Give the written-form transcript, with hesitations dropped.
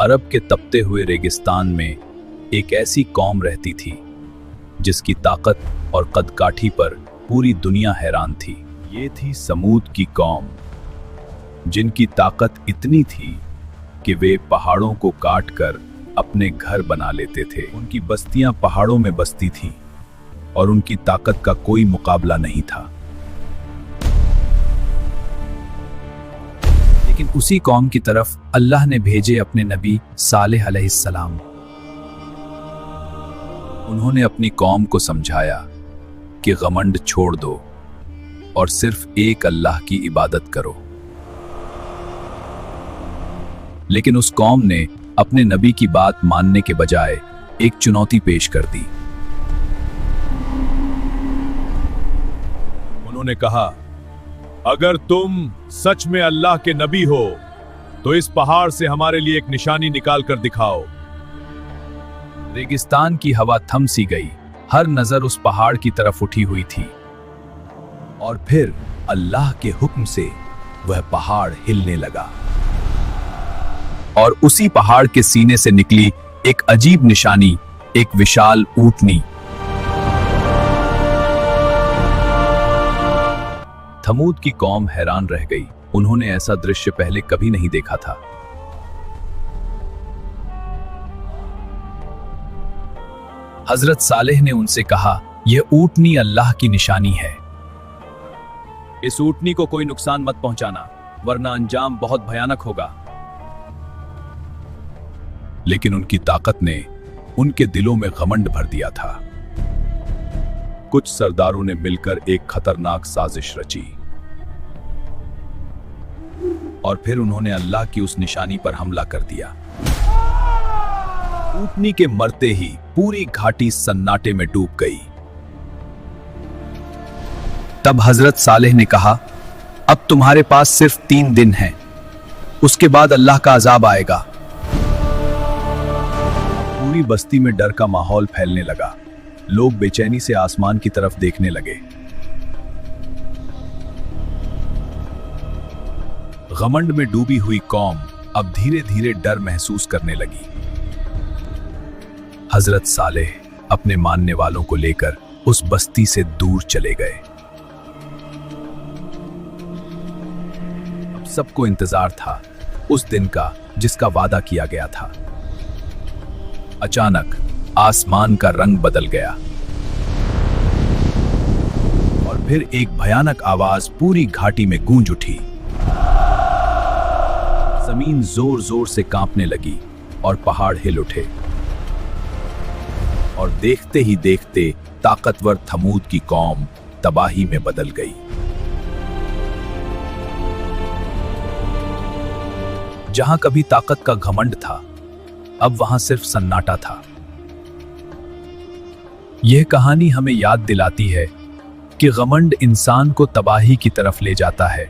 अरब के तपते हुए रेगिस्तान में एक ऐसी कौम रहती थी जिसकी ताकत और कदकाठी पर पूरी दुनिया हैरान थी। ये थी समूद की कौम, जिनकी ताकत इतनी थी कि वे पहाड़ों को काटकर अपने घर बना लेते थे। उनकी बस्तियां पहाड़ों में बसती थीं और उनकी ताकत का कोई मुकाबला नहीं था। लेकिन उसी कौम की तरफ अल्लाह ने भेजे अपने नबी सालेह अलैहिस्सलाम। उन्होंने अपनी कौम को समझाया कि घमंड छोड़ दो और सिर्फ एक अल्लाह की इबादत करो। लेकिन उस कौम ने अपने नबी की बात मानने के बजाय एक चुनौती पेश कर दी। उन्होंने कहा, अगर तुम सच में अल्लाह के नबी हो तो इस पहाड़ से हमारे लिए एक निशानी निकाल कर दिखाओ। रेगिस्तान की हवा थम सी गई, हर नजर उस पहाड़ की तरफ उठी हुई थी। और फिर अल्लाह के हुक्म से वह पहाड़ हिलने लगा और उसी पहाड़ के सीने से निकली एक अजीब निशानी, एक विशाल ऊंटनी। थमूद की कौम हैरान रह गई। उन्होंने ऐसा दृश्य पहले कभी नहीं देखा था। हजरत सालेह ने उनसे कहा, यह ऊंटनी अल्लाह की निशानी है। इस ऊंटनी को कोई नुकसान मत पहुंचाना, वरना अंजाम बहुत भयानक होगा। लेकिन उनकी ताकत ने उनके दिलों में घमंड भर दिया था। कुछ सरदारों ने मिलकर एक खतरनाक साजिश रची और फिर उन्होंने अल्लाह की उस निशानी पर हमला कर दिया। ऊंटनी के मरते ही पूरी घाटी सन्नाटे में डूब गई। तब हजरत सालेह ने कहा, अब तुम्हारे पास सिर्फ 3 दिन हैं, उसके बाद अल्लाह का अजाब आएगा। पूरी बस्ती में डर का माहौल फैलने लगा। लोग बेचैनी से आसमान की तरफ देखने लगे। घमंड में डूबी हुई कौम अब धीरे धीरे डर महसूस करने लगी। हजरत सालेह अपने मानने वालों को लेकर उस बस्ती से दूर चले गए। अब सबको इंतजार था उस दिन का जिसका वादा किया गया था। अचानक आसमान का रंग बदल गया और फिर एक भयानक आवाज पूरी घाटी में गूंज उठी। जमीन जोर जोर से कांपने लगी और पहाड़ हिल उठे और देखते ही देखते ताकतवर थमूद की कौम तबाही में बदल गई। जहां कभी ताकत का घमंड था, अब वहां सिर्फ सन्नाटा था। यह कहानी हमें याद दिलाती है कि घमंड इंसान को तबाही की तरफ ले जाता है।